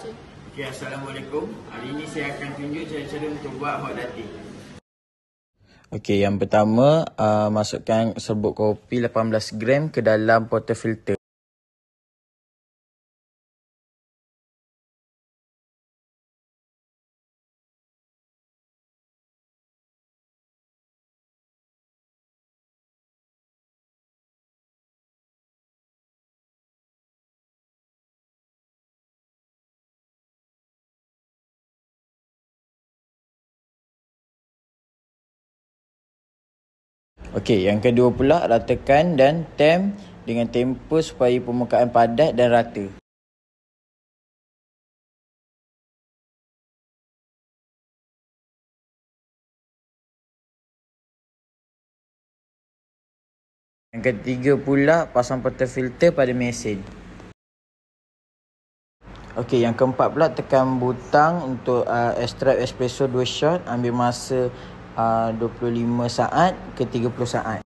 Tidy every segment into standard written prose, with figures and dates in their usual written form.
Okay, Assalamualaikum. Hari ini saya akan tunjuk cara-cara untuk buat hot latte. Okey, yang pertama, masukkan serbuk kopi 18 gram ke dalam portafilter. Okey, yang kedua pula, ratakan dan tem dengan temper supaya permukaan padat dan rata. Yang ketiga pula, pasang portafilter pada mesin. Okey, yang keempat pula, tekan butang untuk extract espresso 2 shot. Ambil masa 25 saat ke 30 saat.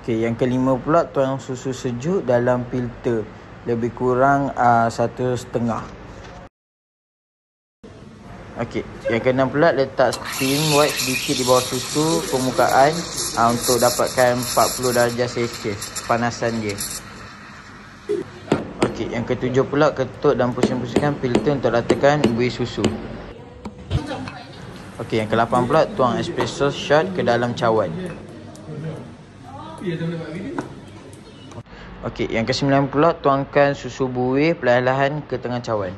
Okey, yang kelima pula, tuang susu sejuk dalam filter. Lebih kurang 1,5. Okey, yang keenam pula, letak steam white sedikit di bawah susu permukaan untuk dapatkan 40 darjah Celsius kepanasan dia. Okey, yang ketujuh pula, ketuk dan pusing-pusingkan filter untuk ratakan buih susu. Okey, yang ke-8 pula, tuang espresso shot ke dalam cawan. Okey, yang ke-9 pula, tuangkan susu buih perlahan-lahan ke tengah cawan.